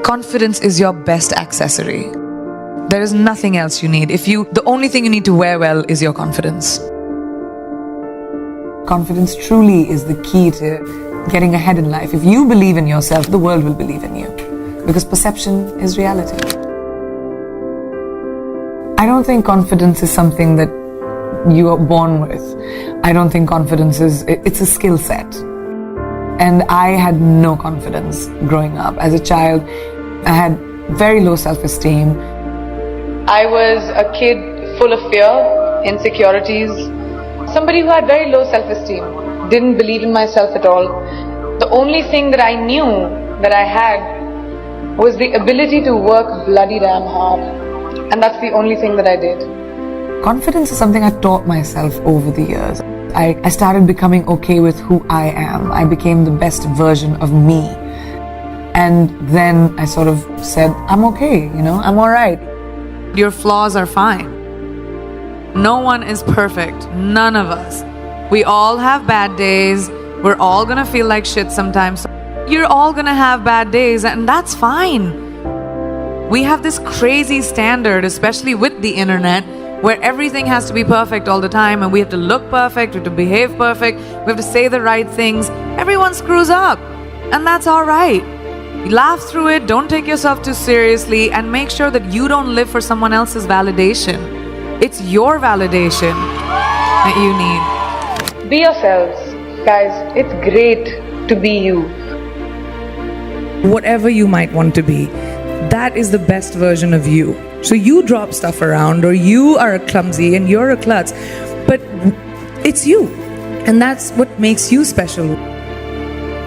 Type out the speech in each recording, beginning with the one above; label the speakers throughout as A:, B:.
A: Confidence is your best accessory. There is nothing else you need. The only thing you need to wear well is your confidence. Confidence truly is the key to getting ahead in life. If you believe in yourself, the world will believe in you. Because perception is reality. I don't think confidence is something that you are born with. I don't think confidence it's a skill set. And I had no confidence growing up. As a child, I had very low self-esteem.
B: I was a kid full of fear, insecurities, somebody who had very low self-esteem, didn't believe in myself at all. The only thing that I knew that I had was the ability to work bloody damn hard. And that's the only thing that I did.
A: Confidence is something I taught myself over the years. I started becoming okay with who I am. I became the best version of me. And then I sort of said, I'm okay, I'm alright. Your flaws are fine. No one is perfect. None of us. We all have bad days. We're all gonna feel like shit sometimes. You're all gonna have bad days, and that's fine. We have this crazy standard, especially with the internet, where everything has to be perfect all the time, and we have to look perfect, we have to behave perfect, we have to say the right things. Everyone screws up, and that's alright. Laugh through it, don't take yourself too seriously, and make sure that you don't live for someone else's validation. It's your validation that you need.
B: Be yourselves. Guys, it's great to be you.
A: Whatever you might want to be, that is the best version of you. So you drop stuff around, or you are clumsy and you're a klutz, but it's you. And that's what makes you special.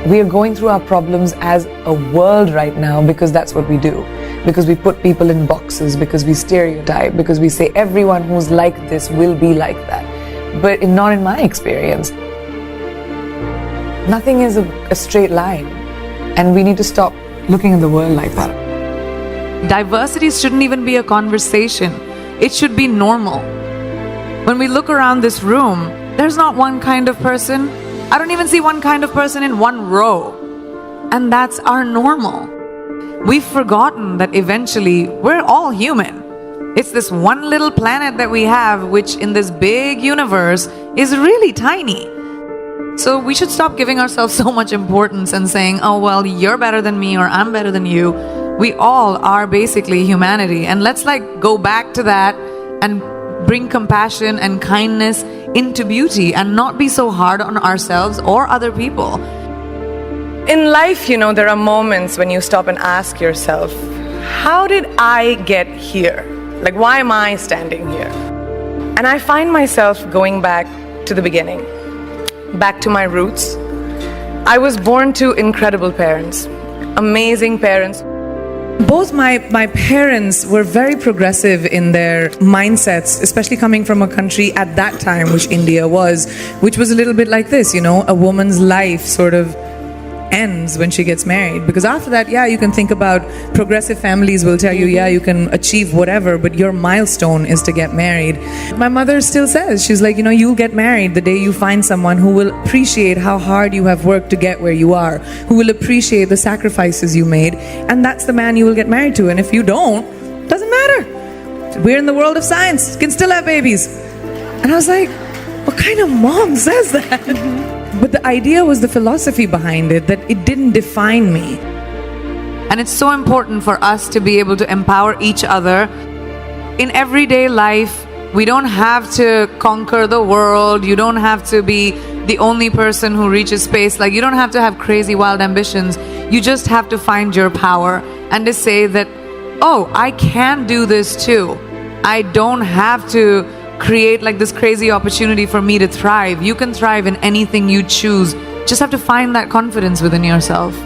A: We are going through our problems as a world right now because that's what we do. Because we put people in boxes, because we stereotype, because we say everyone who's like this will be like that. But not in my experience. Nothing is a straight line. And we need to stop looking at the world like that. Diversity shouldn't even be a conversation. It should be normal. When we look around this room, there's not one kind of person. I don't even see one kind of person in one row. And that's our normal. We've forgotten that eventually we're all human. It's this one little planet that we have, which in this big universe is really tiny. So we should stop giving ourselves so much importance and saying, oh, well, you're better than me or I'm better than you. We all are basically humanity. And let's go back to that and bring compassion and kindness into beauty and not be so hard on ourselves or other people.
C: In life, there are moments when you stop and ask yourself, how did I get here? Why am I standing here? And I find myself going back to the beginning, back to my roots. I was born to incredible parents, amazing parents.
A: Both my parents were very progressive in their mindsets, especially coming from a country at that time, which India was, which was a little bit like this, a woman's life sort of ends when she gets married. Because after that, you can think about progressive families will tell you, you can achieve whatever, but your milestone is to get married. My mother still says, she's like, you'll get married the day you find someone who will appreciate how hard you have worked to get where you are, who will appreciate the sacrifices you made, and that's the man you will get married to. And if you don't, doesn't matter. We're in the world of science, can still have babies. And I was like, what kind of mom says that? But the idea was the philosophy behind it, that it didn't define me. And it's so important for us to be able to empower each other. In everyday life, we don't have to conquer the world. You don't have to be the only person who reaches space. You don't have to have crazy wild ambitions. You just have to find your power and to say that, oh, I can do this too. I don't have to create this crazy opportunity for me to thrive. You can thrive in anything you choose. Just have to find that confidence within yourself.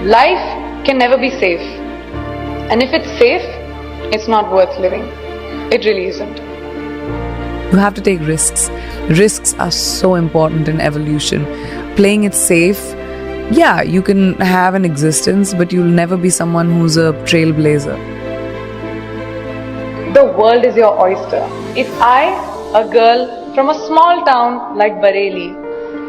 B: Life can never be safe. And if it's safe, it's not worth living. It really isn't.
A: You have to take risks. Risks are so important in evolution. Playing it safe, you can have an existence, but you'll never be someone who's a trailblazer.
B: The world is your oyster. If I, a girl from a small town like Bareilly,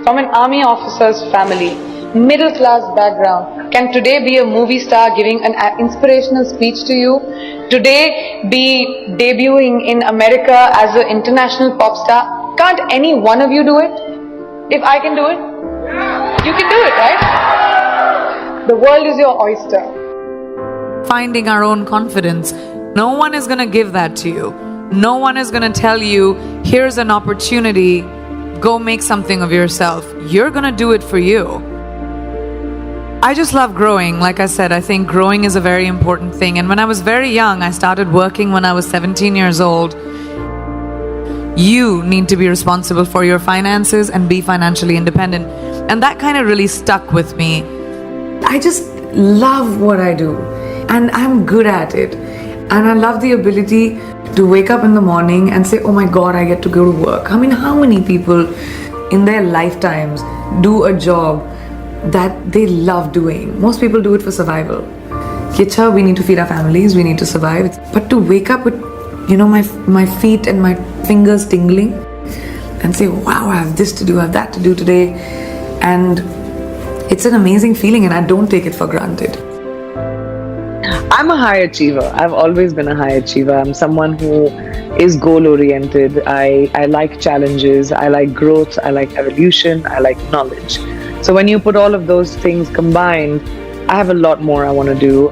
B: from an army officer's family, middle class background, can today be a movie star giving an inspirational speech to you, today be debuting in America as an international pop star. Can't any one of you do it? If I can do it, you can do it, right? The world is your oyster.
A: Finding our own confidence. No one is going to give that to you. No one is going to tell you, here's an opportunity, go make something of yourself. You're going to do it for you. I just love growing. Like I said, I think growing is a very important thing. And when I was very young, I started working when I was 17 years old. You need to be responsible for your finances and be financially independent. And that kind of really stuck with me. I just love what I do. And I'm good at it. And I love the ability to wake up in the morning and say, oh my God, I get to go to work. I mean, how many people in their lifetimes do a job that they love doing? Most people do it for survival. We need to feed our families, we need to survive. But to wake up with, my feet and my fingers tingling and say, wow, I have this to do, I have that to do today. And it's an amazing feeling and I don't take it for granted.
D: I'm a high achiever. I've always been a high achiever. I'm someone who is goal-oriented. I like challenges. I like growth. I like evolution. I like knowledge. So when you put all of those things combined, I have a lot more I want to do.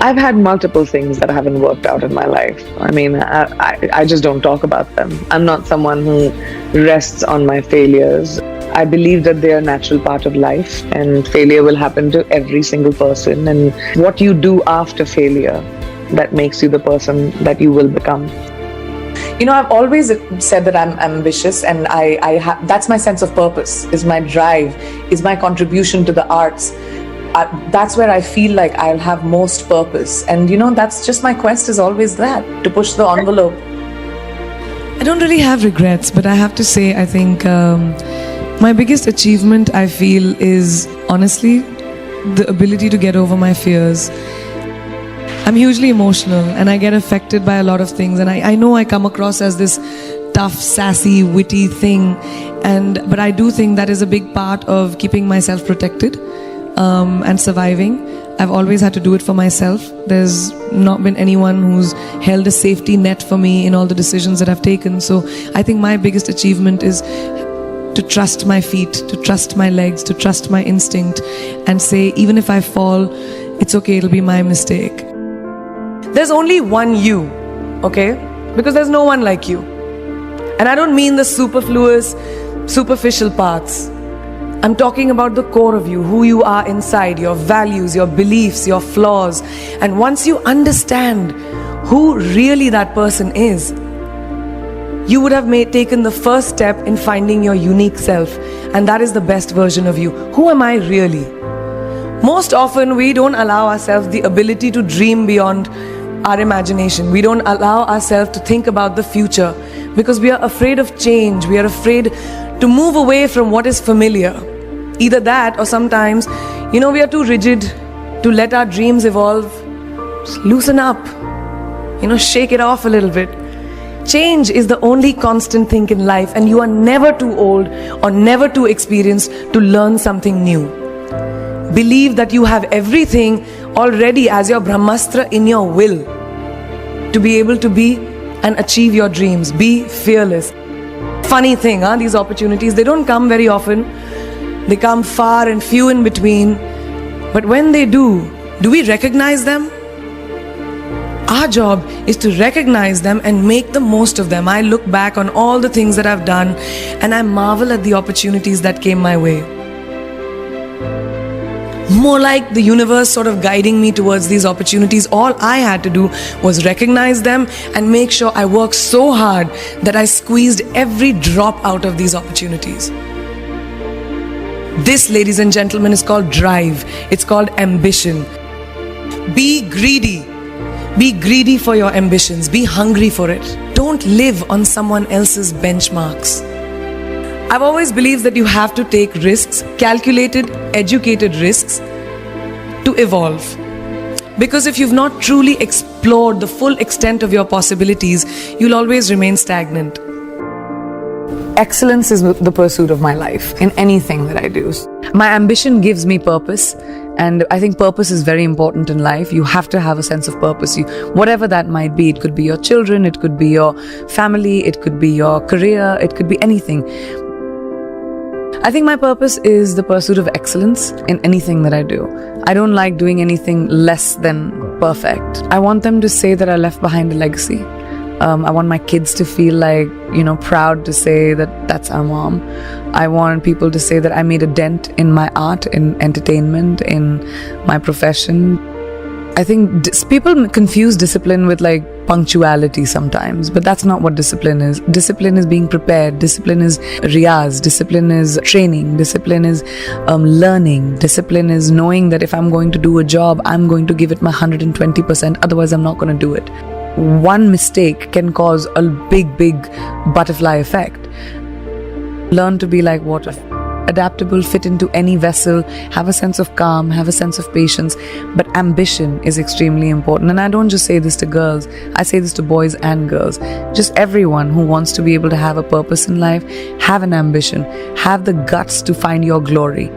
D: I've had multiple things that haven't worked out in my life. I mean, I just don't talk about them. I'm not someone who rests on my failures. I believe that they are a natural part of life and failure will happen to every single person. And what you do after failure, that makes you the person that you will become.
A: I've always said that I'm ambitious and that's my sense of purpose, is my drive, is my contribution to the arts. That's where I feel like I'll have most purpose. And that's just my quest, is always that, to push the envelope.
E: I don't really have regrets, but I have to say, I think my biggest achievement, I feel, is honestly the ability to get over my fears. I'm hugely emotional and I get affected by a lot of things, and I know I come across as this tough, sassy, witty thing, but I do think that is a big part of keeping myself protected and surviving. I've always had to do it for myself. There's not been anyone who's held a safety net for me in all the decisions that I've taken. So I think my biggest achievement is to trust my feet, to trust my legs, to trust my instinct, and say, even if I fall, it's okay, it'll be my mistake.
C: There's only one you, okay? Because there's no one like you. And I don't mean the superfluous, superficial parts. I'm talking about the core of you, who you are inside, your values, your beliefs, your flaws. And once you understand who really that person is, you would have taken the first step in finding your unique self. And that is the best version of you. Who am I really? Most often, we don't allow ourselves the ability to dream beyond our imagination. We don't allow ourselves to think about the future because we are afraid of change. We are afraid to move away from what is familiar. Either that, or sometimes, we are too rigid to let our dreams evolve. Just loosen up, shake it off a little bit. Change is the only constant thing in life, and you are never too old or never too experienced to learn something new. Believe that you have everything already as your Brahmastra in your will to be able to be and achieve your dreams. Be fearless. Funny thing, these opportunities, they don't come very often. They come far and few in between. But when they do we recognize them? Our job is to recognize them and make the most of them. I look back on all the things that I've done and I marvel at the opportunities that came my way. More like the universe sort of guiding me towards these opportunities. All I had to do was recognize them and make sure I worked so hard that I squeezed every drop out of these opportunities. This, ladies and gentlemen, is called drive. It's called ambition. Be greedy. Be greedy for your ambitions. Be hungry for it. Don't live on someone else's benchmarks. I've always believed that you have to take risks, calculated, educated risks, to evolve. Because if you've not truly explored the full extent of your possibilities, you'll always remain stagnant.
A: Excellence is the pursuit of my life in anything that I do. My ambition gives me purpose, and I think purpose is very important in life. You have to have a sense of purpose. Whatever that might be, it could be your children, it could be your family, it could be your career, it could be anything. I think my purpose is the pursuit of excellence in anything that I do. I don't like doing anything less than perfect. I want them to say that I left behind a legacy. I want my kids to feel like, proud to say that that's our mom. I want people to say that I made a dent in my art, in entertainment, in my profession. I think people confuse discipline with like punctuality sometimes, but that's not what discipline is. Discipline is being prepared. Discipline is riyaz. Discipline is training. Discipline is learning. Discipline is knowing that if I'm going to do a job, I'm going to give it my 120%. Otherwise, I'm not going to do it. One mistake can cause a big butterfly effect. Learn to be like water. Adaptable, fit into any vessel, have a sense of calm, have a sense of patience. But ambition is extremely important. And I don't just say this to girls, I say this to boys and girls. Just everyone who wants to be able to have a purpose in life, have an ambition, have the guts to find your glory.